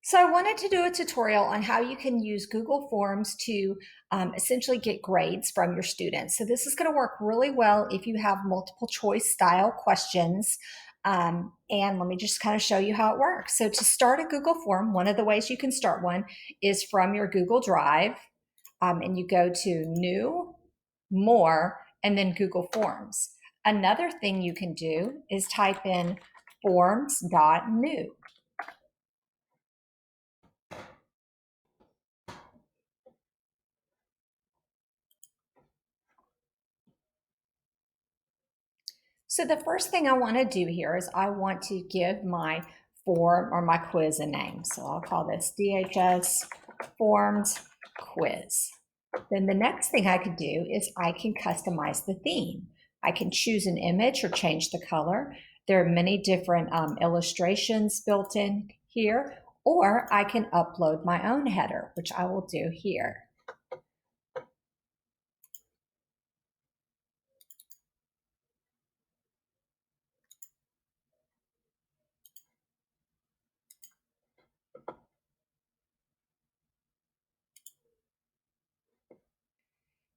So I wanted to do a tutorial on how you can use Google Forms to essentially get grades from your students. So this is going to work really well if you have multiple choice style questions. And let me just kind of show you how it works. So to start a Google form, one of the ways you can start one is from your Google Drive, and you go to New, More, and then Google Forms. Another thing you can do is type in forms.new. So the first thing I want to do here is I want to give my form or my quiz a name. So I'll call this DHS Forms Quiz. Then the next thing I could do is I can customize the theme. I can choose an image or change the color. There are many different illustrations built in here, or I can upload my own header, which I will do here.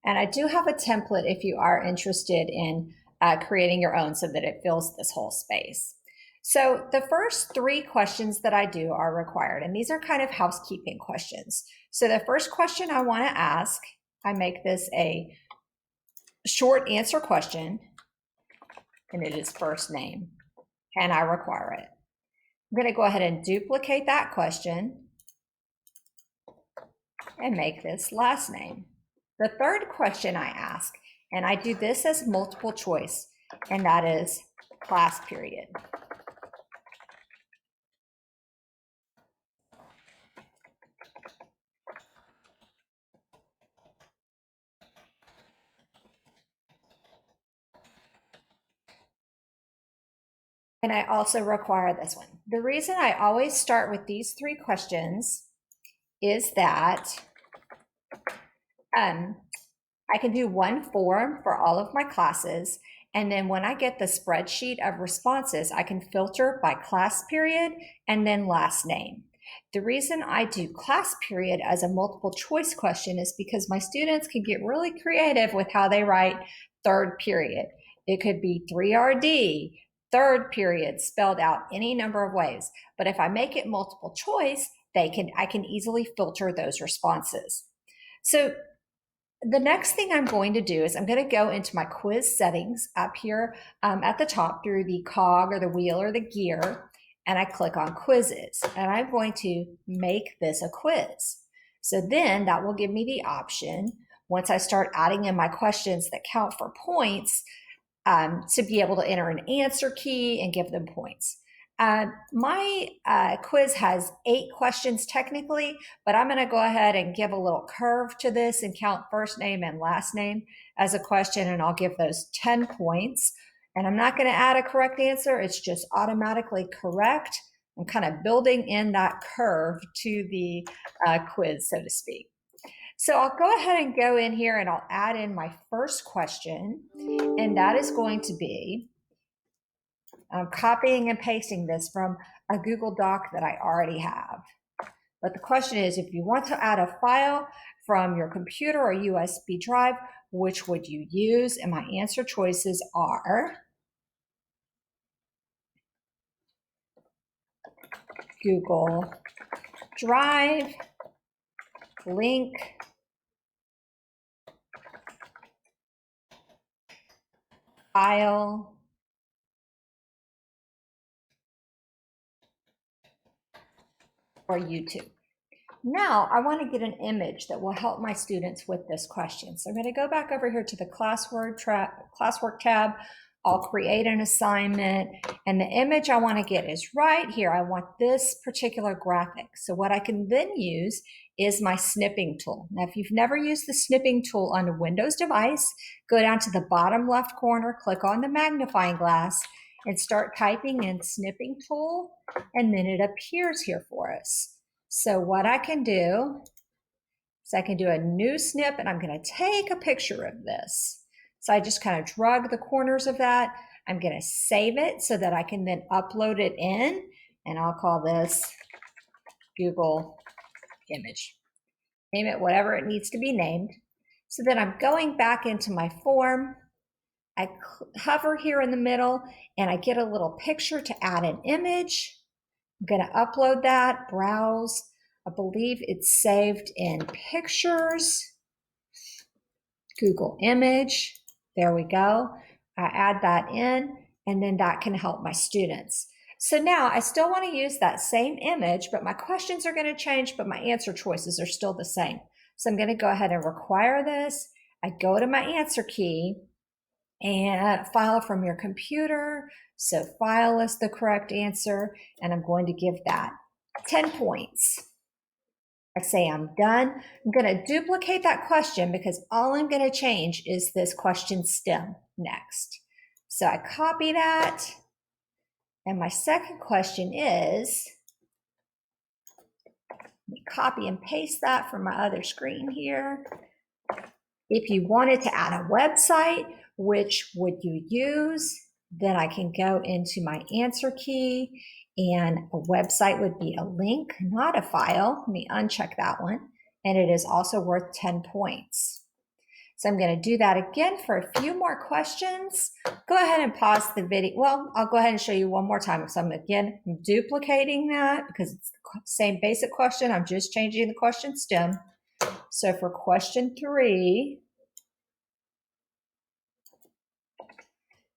And I do have a template if you are interested in creating your own so that it fills this whole space. So the first three questions that I do are required, and these are kind of housekeeping questions. So the first question I want to ask, I make this a short answer question, and it is first name, and I require it. I'm going to go ahead and duplicate that question and make this last name. The third question I ask, and I do this as multiple choice, and that is class period. And I also require this one. The reason I always start with these three questions is that I can do one form for all of my classes. And then when I get the spreadsheet of responses, I can filter by class period and then last name. The reason I do class period as a multiple choice question is because my students can get really creative with how they write third period. It could be 3RD, third period, spelled out any number of ways. But if I make it multiple choice, I can easily filter those responses. So the next thing I'm going to do is I'm going to go into my quiz settings up here at the top through the cog or the wheel or the gear, and I click on quizzes, and I'm going to make this a quiz. So then that will give me the option, once I start adding in my questions that count for points, to be able to enter an answer key and give them points. My quiz has 8 questions technically, but I'm going to go ahead and give a little curve to this and count first name and last name as a question, and I'll give those 10 points. And I'm not going to add a correct answer. It's just automatically correct. I'm kind of building in that curve to the quiz, so to speak. So I'll go ahead and go in here and I'll add in my first question, and that is going to be copying and pasting this from a Google Doc that I already have. But the question is, if you want to add a file from your computer or USB drive, which would you use? And my answer choices are Google Drive, Link, File, or YouTube. Now I want to get an image that will help my students with this question. So I'm going to go back over here to the classwork tab. I'll create an assignment, and the image I want to get is right here. I want this particular graphic. So what I can then use is my snipping tool. Now, if you've never used the snipping tool on a Windows device, go down to the bottom left corner, click on the magnifying glass, and start typing in snipping tool, and then it appears here for us. So what I can do is I can do a new snip, and I'm going to take a picture of this. So I just kind of drag the corners of that. I'm going to save it so that I can then upload it in, and I'll call this Google image. Name it whatever it needs to be named. So then I'm going back into my form. I hover here in the middle and I get a little picture to add an image. I'm going to upload that, browse. I believe it's saved in pictures. Google image. There we go. I add that in, and then that can help my students. So now I still want to use that same image, but my questions are going to change, but my answer choices are still the same. So I'm going to go ahead and require this. I go to my answer key and file from your computer. So file is the correct answer, and I'm going to give that 10 points. I say I'm done. I'm going to duplicate that question because all I'm going to change is this question stem next. So I copy that. And my second question is, let me copy and paste that from my other screen here. If you wanted to add a website, which would you use? Then I can go into my answer key, and a website would be a link, not a file. Let me uncheck that one. And it is also worth 10 points. So I'm going to do that again for a few more questions. Go ahead and pause the video. Well, I'll go ahead and show you one more time. So I'm duplicating that because it's the same basic question. I'm just changing the question stem. So for question 3,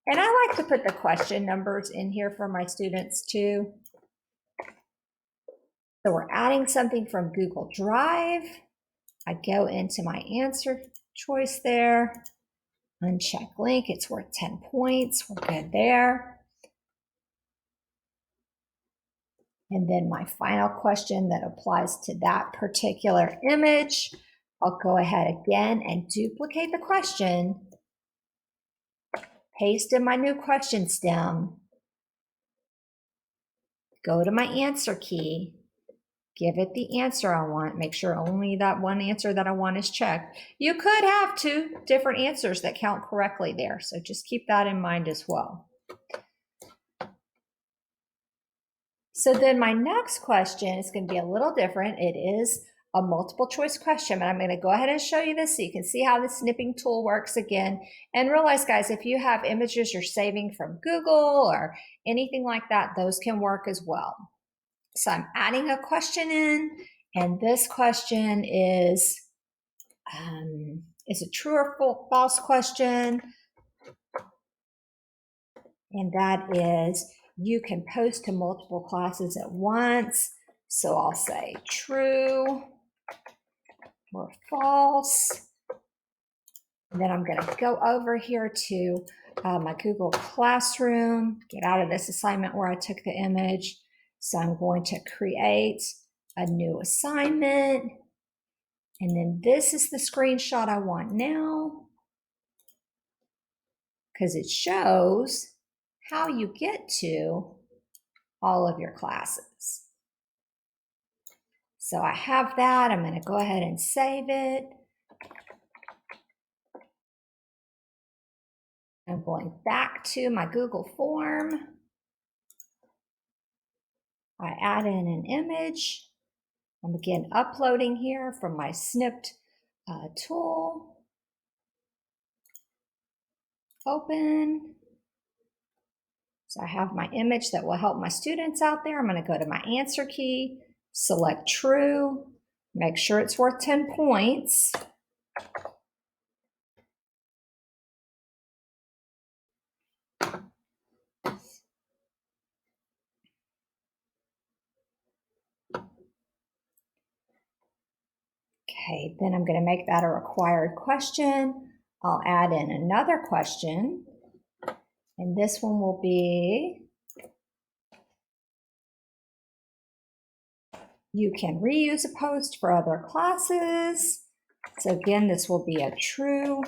and I like to put the question numbers in here for my students too. So we're adding something from Google Drive. I go into my answer choice there, uncheck link, it's worth 10 points, we're good there. And then my final question that applies to that particular image, I'll go ahead again and duplicate the question, paste in my new question stem, go to my answer key, give it the answer I want, make sure only that one answer that I want is checked. You could have 2 different answers that count correctly there, so just keep that in mind as well. So then my next question is going to be a little different. It is a multiple choice question, but I'm going to go ahead and show you this so you can see how the snipping tool works again. And realize, guys, if you have images you're saving from Google or anything like that, those can work as well. So I'm adding a question in, and this question is a true or false question? And that is, you can post to multiple classes at once. So I'll say true or false. And then I'm going to go over here to my Google Classroom, get out of this assignment where I took the image. So I'm going to create a new assignment. And then this is the screenshot I want now, because it shows how you get to all of your classes. So I have that. I'm going to go ahead and save it. I'm going back to my Google form. I add in an image. I'm again uploading here from my snipped tool. Open. So I have my image that will help my students out there. I'm going to go to my answer key, select true, make sure it's worth 10 points. Okay, then I'm going to make that a required question. I'll add in another question, and this one will be, you can reuse a post for other classes. So again, this will be a true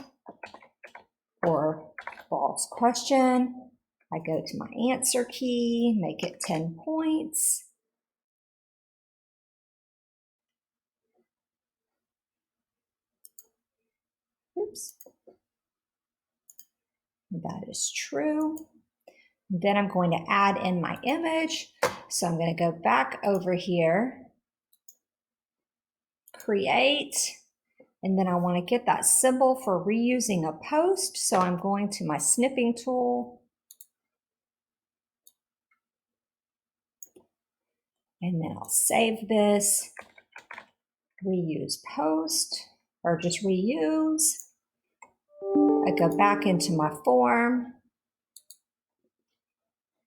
or false question. I go to my answer key, make it 10 points. Oops. That is true. Then I'm going to add in my image. So I'm going to go back over here create, and then I want to get that symbol for reusing a post. So I'm going to my snipping tool. And then I'll save this, reuse post, or just reuse. I go back into my form.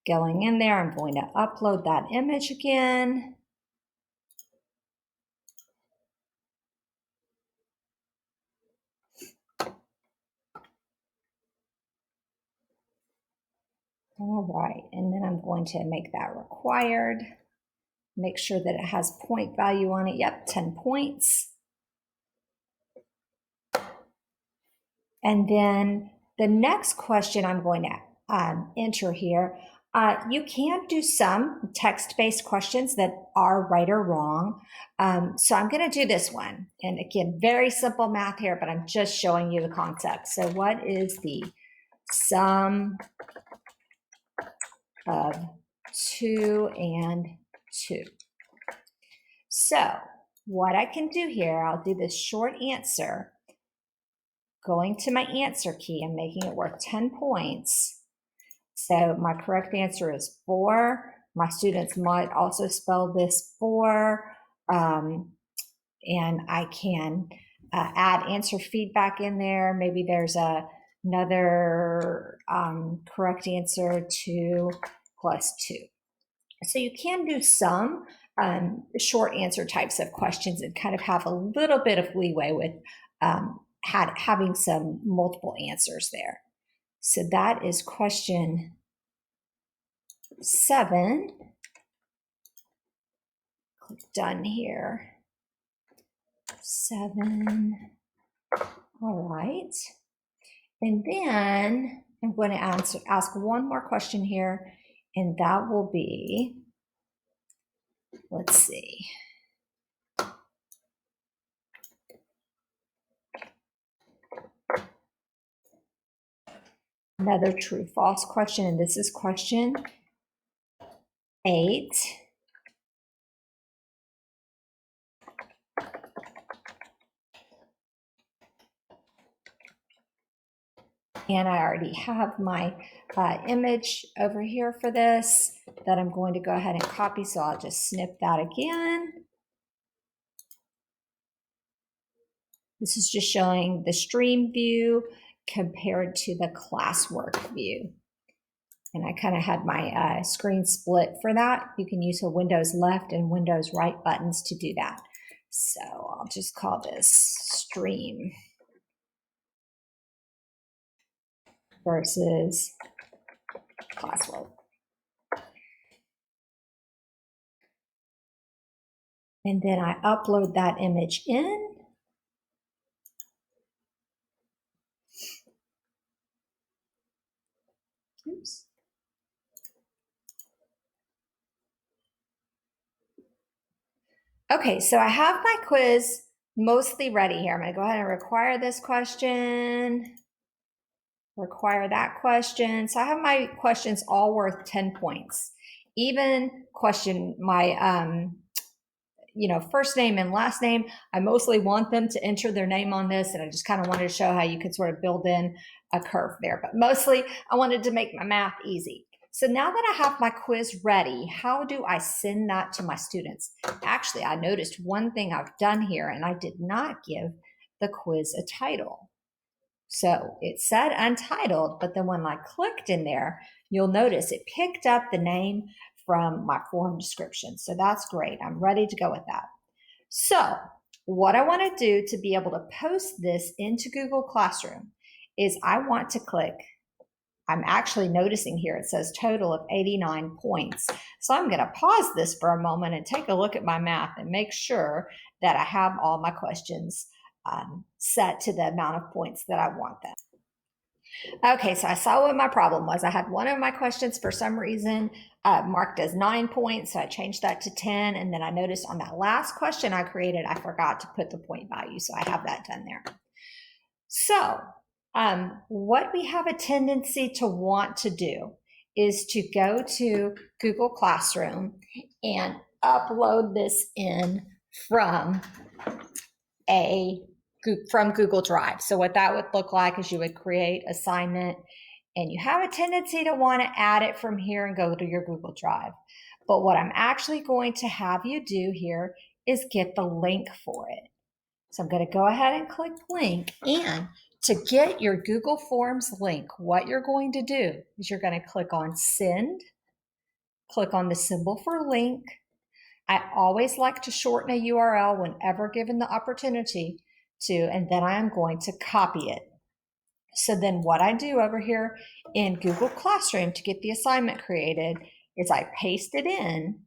Going in there, I'm going to upload that image again. All right, and then I'm going to make that required. Make sure that it has point value on it. Yep, 10 points. And then the next question I'm going to enter here, you can do some text-based questions that are right or wrong. So I'm going to do this one. And again, very simple math here, but I'm just showing you the concept. So what is the sum of 2 and 2? So what I can do here, I'll do this short answer. Going to my answer key and making it worth 10 points. So my correct answer is 4. My students might also spell this 4. And I can add answer feedback in there. Maybe there's another correct answer, 2 plus 2. So you can do some short answer types of questions and kind of have a little bit of leeway with having some multiple answers there. So that is question 7. Click done here. 7. All right. And then I'm going to ask one more question here, and that will be, let's see. Another true false question, and this is question 8. And I already have my image over here for this that I'm going to go ahead and copy. So I'll just snip that again. This is just showing the stream view compared to the classwork view. And I kind of had my screen split for that. You can use the Windows left and Windows right buttons to do that. So I'll just call this stream versus classwork. And then I upload that image in. Oops. Okay, so I have my quiz mostly ready here. I'm going to go ahead and require this question, require that question. So I have my questions all worth 10 points. Even question my first name and last name. I mostly want them to enter their name on this, and I just kind of wanted to show how you could sort of build in a curve there. But mostly I wanted to make my math easy. So now that I have my quiz ready, how do I send that to my students? Actually, I noticed one thing I've done here, and I did not give the quiz a title. So it said untitled, but then when I clicked in there, you'll notice it picked up the name from my form description. So that's great. I'm ready to go with that. So what I want to do to be able to post this into Google Classroom is I want to click. I'm actually noticing here it says total of 89 points. So I'm going to pause this for a moment and take a look at my math and make sure that I have all my questions set to the amount of points that I want them. Okay, so I saw what my problem was. I had one of my questions for some reason marked as 9 points, so I changed that to 10, and then I noticed on that last question I created, I forgot to put the point value, so I have that done there. So what we have a tendency to want to do is to go to Google Classroom and upload this in from Google Drive. So what that would look like is you would create assignment, and you have a tendency to want to add it from here and go to your Google Drive. But what I'm actually going to have you do here is get the link for it. So I'm going to go ahead and click link. And to get your Google Forms link, what you're going to do is you're going to click on send, click on the symbol for link. I always like to shorten a URL whenever given the opportunity to, and then I am going to copy it. So then what I do over here in Google Classroom to get the assignment created is I paste it in,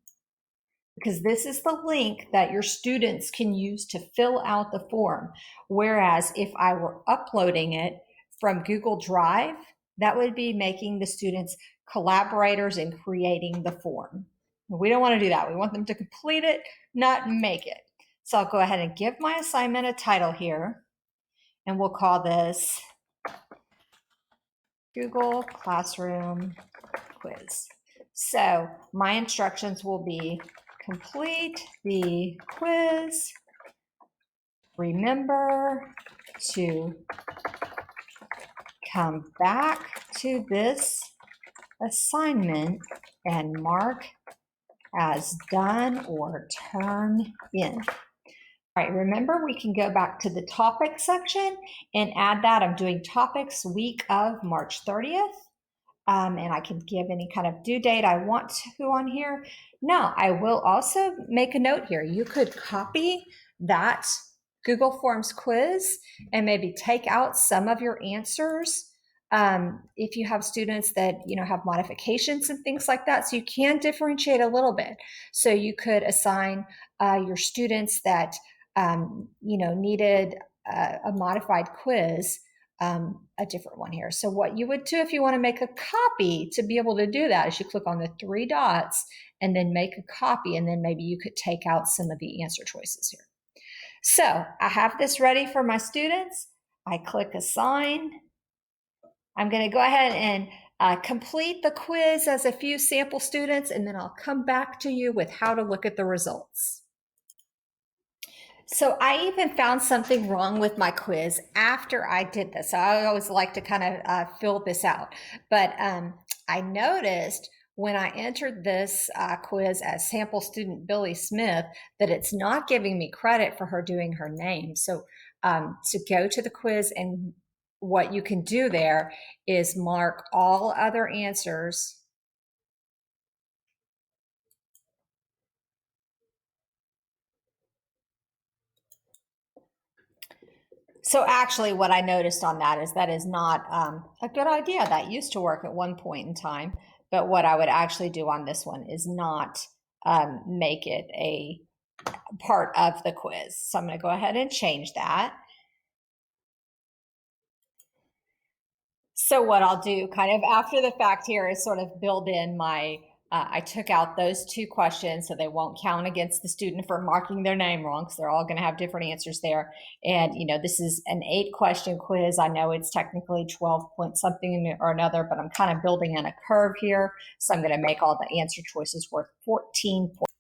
because this is the link that your students can use to fill out the form. Whereas if I were uploading it from Google Drive, that would be making the students collaborators in creating the form. We don't want to do that. We want them to complete it, not make it. So I'll go ahead and give my assignment a title here, and we'll call this Google Classroom Quiz. So my instructions will be complete the quiz, remember to come back to this assignment and mark as done or turn in. All right, remember we can go back to the topic section and add that. I'm doing topics week of March 30th. And I can give any kind of due date I want to on here. Now, I will also make a note here. You could copy that Google Forms quiz and maybe take out some of your answers if you have students that have modifications and things like that. So you can differentiate a little bit. So you could assign your students that needed a modified quiz a different one here. So what you would do if you want to make a copy to be able to do that is you click on the three dots and then make a copy, and then maybe you could take out some of the answer choices here. So I have this ready for my students. I click assign. I'm going to go ahead and complete the quiz as a few sample students, and then I'll come back to you with how to look at the results. So I even found something wrong with my quiz after I did this. So I always like to kind of fill this out. But I noticed when I entered this quiz as sample student Billy Smith that it's not giving me credit for her doing her name. So to go to the quiz, and what you can do there is mark all other answers . So actually what I noticed on that is not a good idea. That used to work at one point in time, but what I would actually do on this one is not make it a part of the quiz. So I'm going to go ahead and change that. So what I'll do kind of after the fact here is sort of build in my I took out those two questions so they won't count against the student for marking their name wrong, because they're all going to have different answers there. And, this is an 8-question quiz. I know it's technically 12 point something or another, but I'm kind of building in a curve here. So I'm going to make all the answer choices worth 14 points.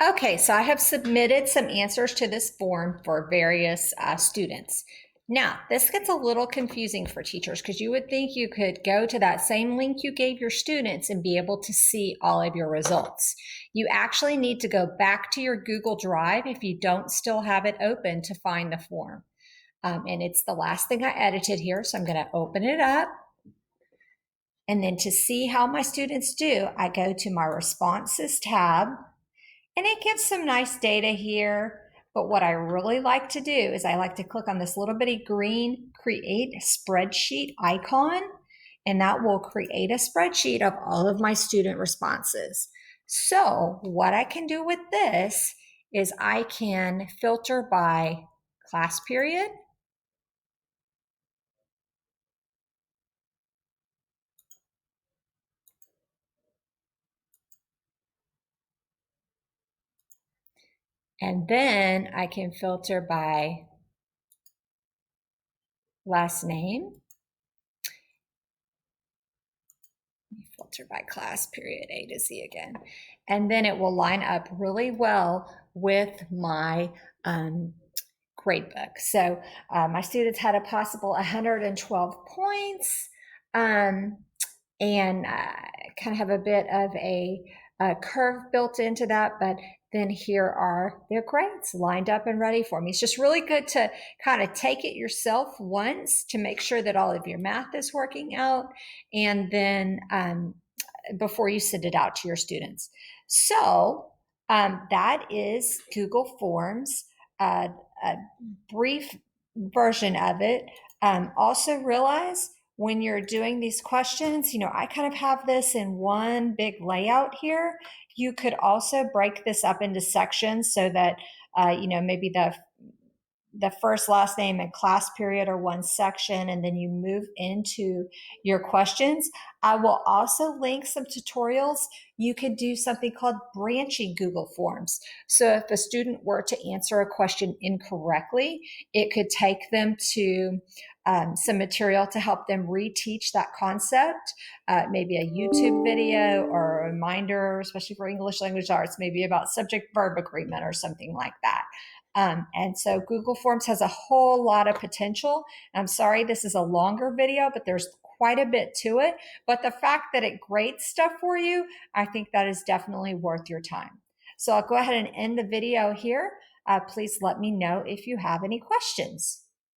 Okay, so I have submitted some answers to this form for various students. Now, this gets a little confusing for teachers because you would think you could go to that same link you gave your students and be able to see all of your results. You actually need to go back to your Google Drive if you don't still have it open to find the form. And it's the last thing I edited here, so I'm going to open it up. And then to see how my students do, I go to my Responses tab, and it gives some nice data here. But what I really like to do is I like to click on this little bitty green Create Spreadsheet icon, and that will create a spreadsheet of all of my student responses. So what I can do with this is I can filter by class period, and then I can filter by last name, filter by class period A to Z again. and then it will line up really well with my gradebook. So my students had a possible 112 points, and kind of have a bit of a curve built into that, but then here are their grades lined up and ready for me. It's just really good to kind of take it yourself once to make sure that all of your math is working out, and then before you send it out to your students. So that is Google Forms, a brief version of it. Also realize when you're doing these questions, I kind of have this in one big layout here. You could also break this up into sections so that, maybe the first, last name, and class period are one section, and then you move into your questions. I will also link some tutorials. You could do something called branching Google Forms. So if a student were to answer a question incorrectly, it could take them to some material to help them reteach that concept, maybe a YouTube video or a reminder, especially for English language arts, maybe about subject verb agreement or something like that. And so Google Forms has a whole lot of potential. I'm sorry, this is a longer video, but there's quite a bit to it. But the fact that it grades stuff for you, I think that is definitely worth your time. So I'll go ahead and end the video here. Please let me know if you have any questions.